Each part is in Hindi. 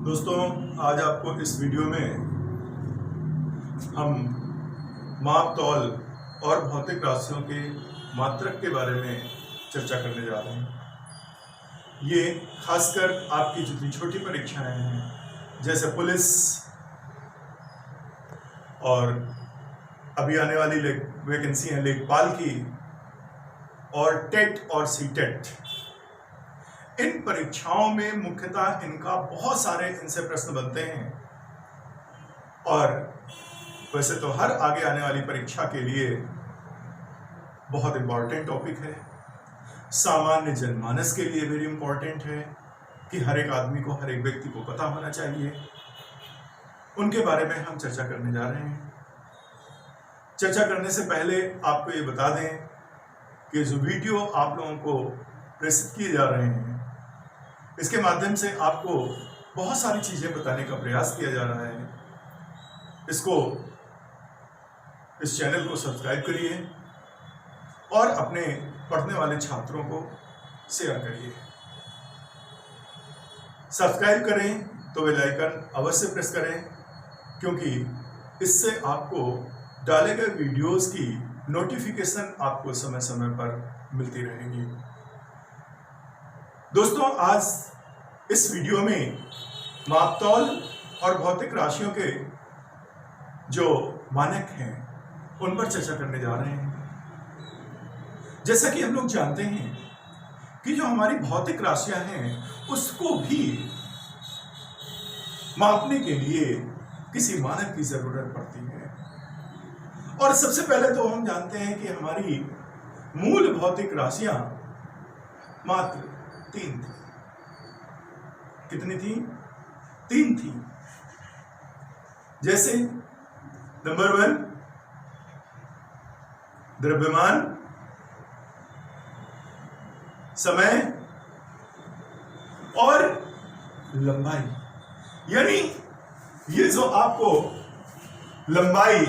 दोस्तों, आज आपको इस वीडियो में हम माप तौल और भौतिक राशियों के मात्रक के बारे में चर्चा करने जा रहे हैं। ये खासकर आपकी जितनी छोटी परीक्षाएं हैं, जैसे पुलिस और अभी आने वाली वैकेंसी है लेखपाल की, और टेट और सीटेट, इन परीक्षाओं में मुख्यतः इनका बहुत सारे इनसे प्रश्न बनते हैं। और वैसे तो हर आगे आने वाली परीक्षा के लिए बहुत इंपॉर्टेंट टॉपिक है, सामान्य जनमानस के लिए वेरी इंपॉर्टेंट है कि हर एक आदमी को, हर एक व्यक्ति को पता होना चाहिए। उनके बारे में हम चर्चा करने जा रहे हैं। चर्चा करने से पहले आपको ये बता दें कि जो वीडियो आप लोगों को प्रेषित किए जा रहे हैं, इसके माध्यम से आपको बहुत सारी चीजें बताने का प्रयास किया जा रहा है। इस चैनल को सब्सक्राइब करिए और अपने पढ़ने वाले छात्रों को शेयर करिए। सब्सक्राइब करें तो बेल आइकन अवश्य प्रेस करें, क्योंकि इससे आपको डाले गए वीडियोस की नोटिफिकेशन आपको समय समय पर मिलती रहेगी। दोस्तों, आज इस वीडियो में मापतौल और भौतिक राशियों के जो मानक हैं उन पर चर्चा करने जा रहे हैं। जैसा कि हम लोग जानते हैं कि जो हमारी भौतिक राशियां हैं उसको भी मापने के लिए किसी मानक की जरूरत पड़ती है। और सबसे पहले तो हम जानते हैं कि हमारी मूल भौतिक राशियां मात्र 3 थी। कितनी थी? 3 थी। जैसे नंबर 1 द्रव्यमान, समय और लंबाई। यानी ये जो आपको लंबाई,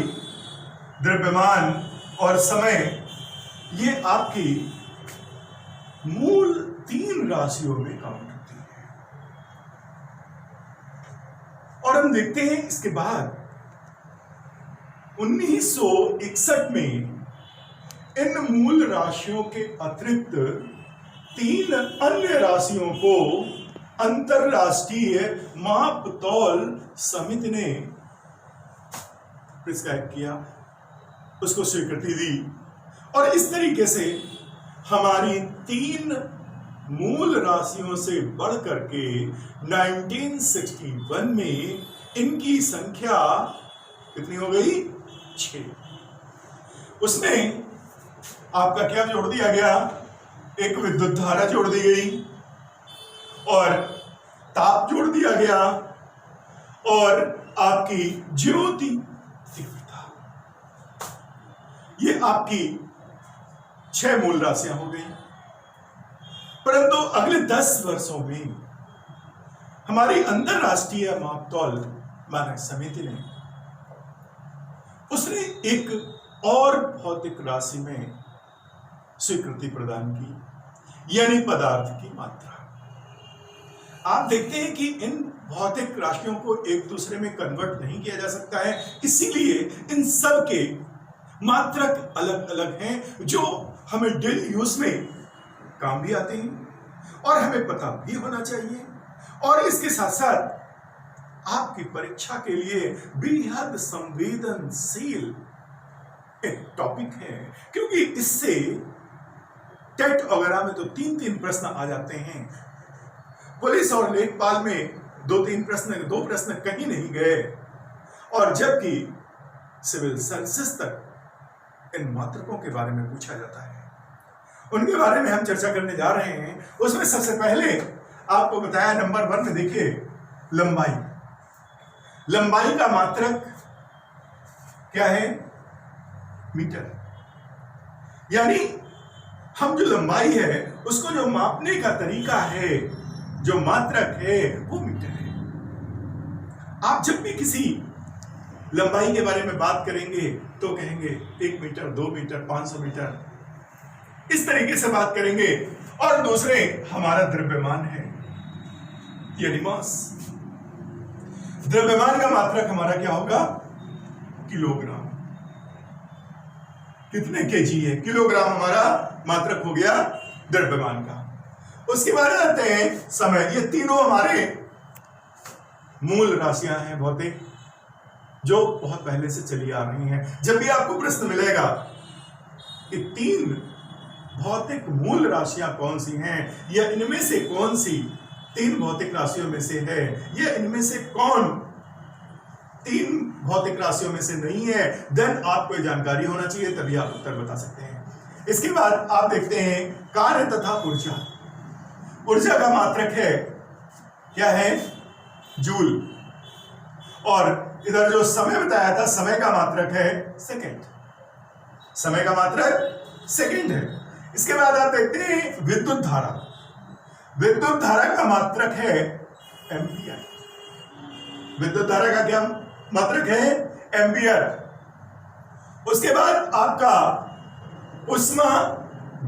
द्रव्यमान और समय, ये आपकी मूल 3 राशियों में काउंट होती है। और हम देखते हैं इसके बाद 1961 में इन मूल राशियों के अतिरिक्त 3 अन्य राशियों को अंतरराष्ट्रीय माप तौल समिति ने प्रिस्क्राइब किया, उसको स्वीकृति दी। और इस तरीके से हमारी 3 मूल राशियों से बढ़कर के 1961 में इनकी संख्या कितनी हो गई? 6। उसमें आपका क्या जोड़ दिया गया? एक विद्युत धारा जोड़ दी गई, और ताप जोड़ दिया गया, और आपकी ज्योति तीव्रता। ये आपकी 6 मूल राशियां हो गई। परंतु अगले 10 वर्षों में हमारी अंतरराष्ट्रीय मापतौल मानक समिति ने उसने एक और भौतिक राशि में स्वीकृति प्रदान की, यानी पदार्थ की मात्रा। आप देखते हैं कि इन भौतिक राशियों को एक दूसरे में कन्वर्ट नहीं किया जा सकता है, इसीलिए इन सब के मात्रक अलग अलग हैं, जो हमें डेली यूज में काम भी आते हैं और हमें पता भी होना चाहिए। और इसके साथ साथ आपकी परीक्षा के लिए बेहद संवेदनशील एक टॉपिक है, क्योंकि इससे टेट वगैरह में तो 3 प्रश्न आ जाते हैं। पुलिस और लेखपाल में 2 प्रश्न कहीं नहीं गए, और जबकि सिविल सर्विसेज तक इन मात्रकों के बारे में पूछा जाता है। उनके बारे में हम चर्चा करने जा रहे हैं। उसमें सबसे पहले आपको बताया, नंबर 1 में देखिए, लंबाई। लंबाई का मात्रक क्या है? मीटर। यानी हम जो लंबाई है उसको जो मापने का तरीका है, जो मात्रक है, वो मीटर है। आप जब भी किसी लंबाई के बारे में बात करेंगे तो कहेंगे 1 मीटर, 2 मीटर, 500 मीटर, इस तरीके से बात करेंगे। और दूसरे हमारा द्रव्यमान है, यानी मास। द्रव्यमान का मात्रक हमारा क्या होगा? किलोग्राम। कितने केजी है? किलोग्राम हमारा मात्रक हो गया द्रव्यमान का। उसके बाद आते हैं समय। ये तीनों हमारे मूल राशियां हैं भौतिक, जो बहुत पहले से चली आ रही हैं। जब भी आपको प्रश्न मिलेगा कि तीन भौतिक मूल राशियां कौन सी हैं, या इनमें से कौन सी तीन भौतिक राशियों में से है, या इनमें से कौन तीन भौतिक राशियों में से नहीं है, देन आपको ये जानकारी होना चाहिए, तभी आप उत्तर बता सकते हैं। इसके बाद आप देखते हैं कार्य तथा ऊर्जा। ऊर्जा का मात्रक है क्या है? जूल। और इधर जो समय बताया था, समय का मात्रक है सेकंड। समय का मात्रक सेकंड है। इसके बाद आप देखते हैं विद्युत धारा। विद्युत धारा का मात्रक है एम्पियर। विद्युत धारा का क्या मात्रक है? एम्पियर। उसके बाद आपका उष्मा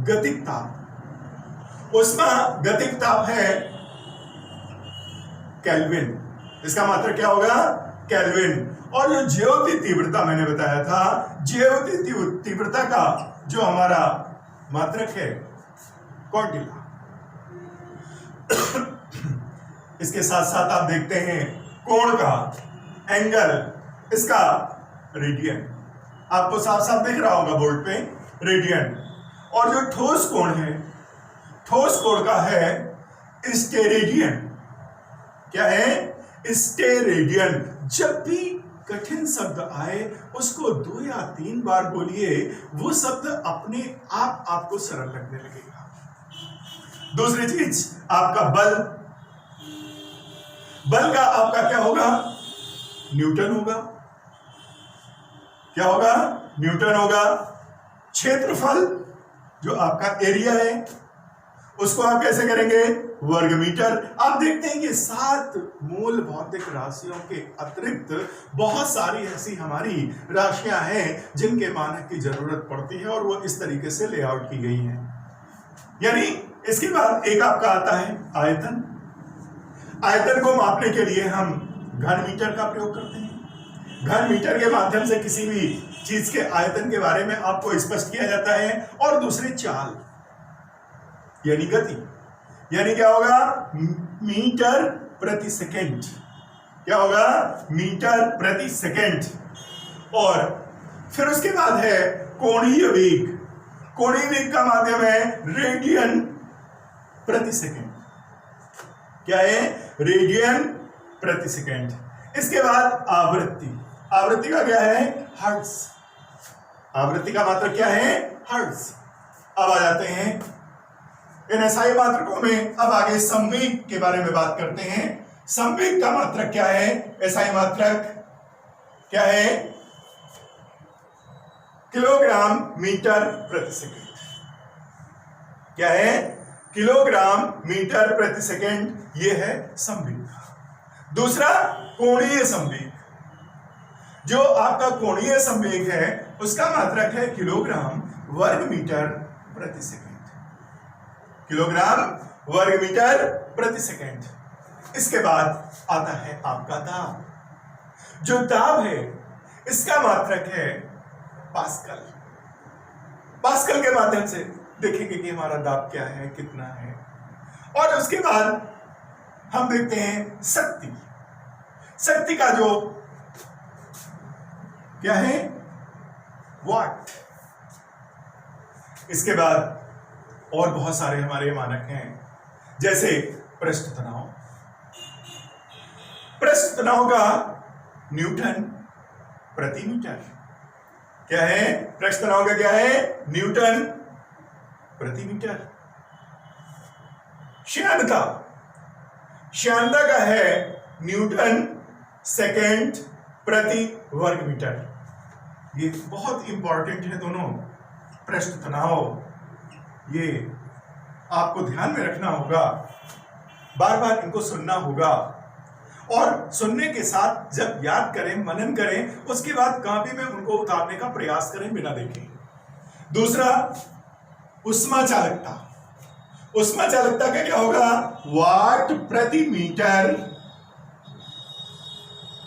गतिक ताप। उष्मा गतिक ताप है केल्विन। इसका मात्रक क्या होगा? केल्विन। और जो ज्योति तीव्रता मैंने बताया था, ज्योति तीव्रता का जो हमारा मात्रक है क्वांटिला। इसके साथ साथ आप देखते हैं कोण का एंगल, इसका रेडियन। आपको साफ साफ दिख रहा होगा बोर्ड पे, रेडियन। और जो ठोस कोण है, ठोस कोण का है स्टेरेडियन। क्या है? स्टेरेडियन। जब भी कठिन शब्द आए उसको 2 या 3 बार बोलिए, वो शब्द अपने आप आपको सरल लगने लगेगा। दूसरी चीज आपका बल। बल का आपका क्या होगा? न्यूटन होगा। क्या होगा? न्यूटन होगा। क्षेत्रफल जो आपका एरिया है, उसको आप कैसे करेंगे? वर्ग मीटर। आप देखते हैं कि 7 मूल भौतिक राशियों के अतिरिक्त बहुत सारी ऐसी हमारी राशियां हैं जिनके मानक की जरूरत पड़ती है, और वो इस तरीके से लेआउट की गई हैं। यानी इसके बाद एक आपका आता है आयतन। आयतन को मापने के लिए हम घन मीटर का प्रयोग करते हैं। घन मीटर के माध्यम से किसी भी चीज के आयतन के बारे में आपको स्पष्ट किया जाता है। और दूसरी चाल यानी गति, यानी क्या होगा? मीटर प्रति सेकंड। क्या होगा? मीटर प्रति सेकंड। और फिर उसके बाद है कोणीय वेग। कोणीय वेग का माध्यम है रेडियन प्रति सेकंड। क्या है? रेडियन प्रति सेकंड। इसके बाद आवृत्ति। आवृत्ति का क्या है? हर्ट्ज। आवृत्ति का मात्रक क्या है? हर्ट्ज। अब आ जाते हैं इन एसआई मात्रकों में। अब आगे संवेग के बारे में बात करते हैं। संवेग का मात्रक क्या है? एसआई मात्रक क्या है? किलोग्राम मीटर प्रति सेकंड। क्या है? किलोग्राम मीटर प्रति सेकंड। ये है संवेग। दूसरा कोणीय संवेग। जो आपका कोणीय संवेग है उसका मात्रक है किलोग्राम वर्ग मीटर प्रति सेकंड। किलोग्राम वर्ग मीटर प्रति सेकंड। इसके बाद आता है आपका दाब। जो दाब है इसका मात्रक है पास्कल। पास्कल के माध्यम से देखेंगे कि हमारा दाब क्या है, कितना है। और उसके बाद हम देखते हैं शक्ति। शक्ति का जो क्या है? वाट। इसके बाद और बहुत सारे हमारे मानक हैं, जैसे पृष्ठ तनाव। पृष्ठ तनाव का न्यूटन प्रति मीटर। क्या है? पृष्ठ तनाव का क्या है? न्यूटन प्रति मीटर। श्यानता। श्यानता का है न्यूटन सेकंड प्रति वर्ग मीटर। ये बहुत इंपॉर्टेंट है दोनों। पृष्ठ तनाव ये आपको ध्यान में रखना होगा, बार बार इनको सुनना होगा। और सुनने के साथ जब याद करें, मनन करें, उसके बाद कॉपी में उनको उतारने का प्रयास करें बिना देखे। दूसरा उष्मा चालकता। उष्मा चालकता का क्या होगा? वाट प्रति मीटर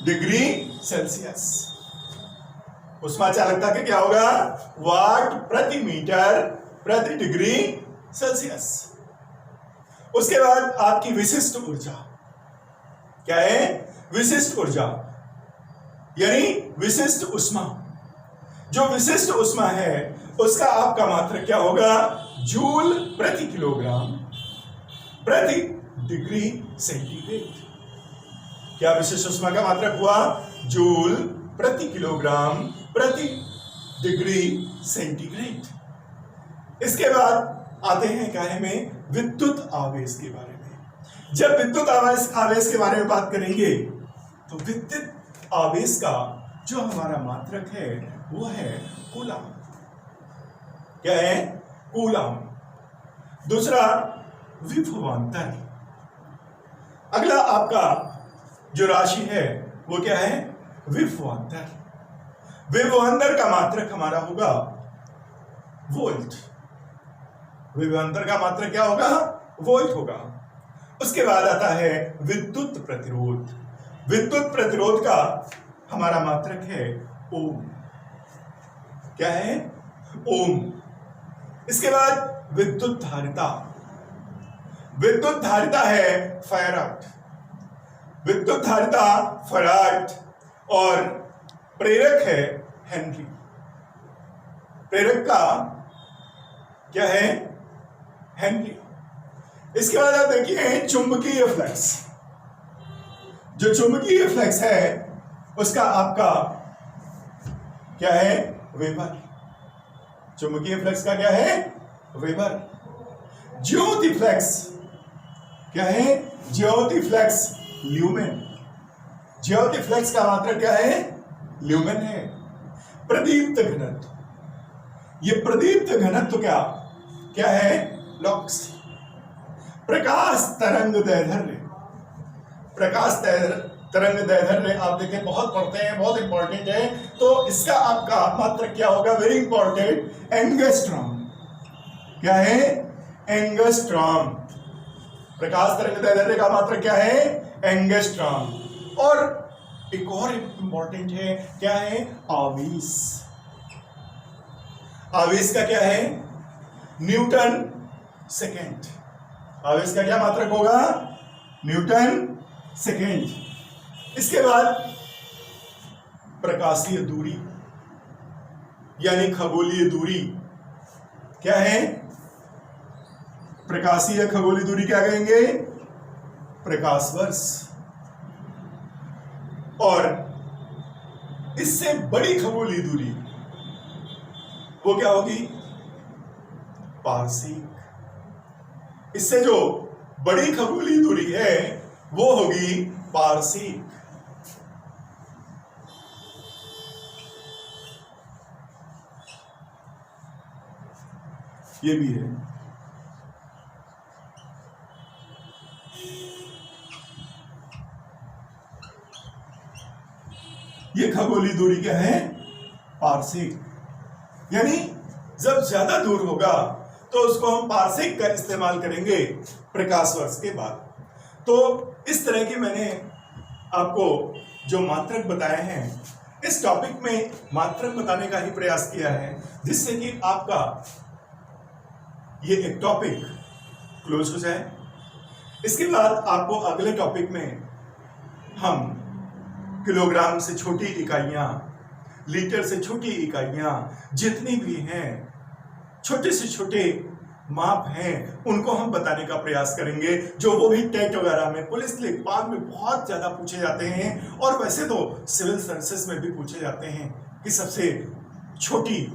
डिग्री सेल्सियस। उष्मा चालकता के क्या होगा? वाट प्रति मीटर प्रति डिग्री सेल्सियस। उसके बाद आपकी विशिष्ट ऊर्जा क्या है? विशिष्ट ऊर्जा यानी विशिष्ट उष्मा। जो विशिष्ट उष्मा है उसका आपका मात्रक क्या होगा? जूल प्रति किलोग्राम प्रति डिग्री सेंटीग्रेड। क्या विशिष्ट उष्मा का मात्रक हुआ? जूल प्रति किलोग्राम प्रति डिग्री सेंटीग्रेड। इसके बाद आते हैं क्या है में विद्युत आवेश के बारे में। जब विद्युत आवेश के बारे में बात करेंगे तो विद्युत आवेश का जो हमारा मात्रक है वो है कूलम। क्या है? कूलम। दूसरा विभवांतर। अगला आपका जो राशि है वो क्या है? विभवांतर। विभवांतर का मात्रक हमारा होगा वोल्ट। विभवांतर का मात्रक क्या होगा? वोल्ट होगा। उसके बाद आता है विद्युत प्रतिरोध। विद्युत प्रतिरोध का हमारा मात्रक है ओम। क्या है? ओम। इसके बाद विद्युत धारिता। विद्युत धारिता है फैराड। विद्युत धारिता फैराड और प्रेरक है हेनरी। प्रेरक का क्या है? हेनरी। इसके बाद आप देखिए चुंबकीय फ्लक्स। जो चुंबकीय फ्लक्स है उसका आपका क्या है? वेबर। चुंबकीय फ्लक्स का क्या है? वेबर। ज्योति फ्लक्स क्या है? ज्योति फ्लक्स ल्यूमेन। ज्योति फ्लक्स का मात्रक क्या है? ल्यूमेन है। प्रदीप्त घनत्व। ये प्रदीप्त घनत्व क्या है? लक्स। प्रकाश तरंग दैर्ध्य। प्रकाश तरंग दैर्ध्य आप देखें बहुत पढ़ते हैं, बहुत इंपॉर्टेंट है। तो इसका आपका मात्रक क्या होगा? Very important, angstrom. क्या है? एंगस्ट्रॉम। प्रकाश तरंग दैर्ध्य का मात्रक क्या है? एंगस्ट्रॉम। और एक और इंपॉर्टेंट है, क्या है? आवेश। आवेश का क्या है? Newton second. आवेश का क्या मात्रक होगा? Newton second. इसके बाद प्रकाशीय दूरी यानी खगोलीय दूरी। क्या है? प्रकाशीय खगोलीय दूरी क्या कहेंगे? प्रकाश वर्ष। और इससे बड़ी खगोलीय दूरी वो क्या होगी? पारसीक। इससे जो बड़ी खगोलीय दूरी है वो होगी पारसीक। ये भी है। ये खगोलीय दूरी क्या है? पारसीक। यानी जब ज्यादा दूर होगा तो उसको हम पारसीक का इस्तेमाल करेंगे प्रकाश वर्ष के बाद। तो इस तरह की मैंने आपको जो मात्रक बताए हैं, इस टॉपिक में मात्रक बताने का ही प्रयास किया है जिससे कि आपका ये एक टॉपिक क्लोज हो जाए। इसके बाद आपको अगले टॉपिक में हम किलोग्राम से छोटी इकाइयां, लीटर से छोटी इकाइयां जितनी भी हैं, छोटे से छोटे माप हैं, उनको हम बताने का प्रयास करेंगे, जो वो भी टेट वगैरह में, पुलिस लेखपाल में बहुत ज्यादा पूछे जाते हैं और वैसे तो सिविल सर्विसेज में भी पूछे जाते हैं कि सबसे छोटी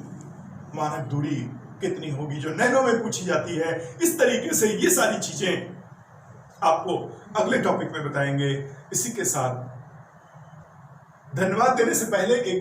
मानक दूरी कितनी होगी, जो नैनो में पूछी जाती है। इस तरीके से ये सारी चीजें आपको अगले टॉपिक में बताएंगे। इसी के साथ धन्यवाद देने से पहले एक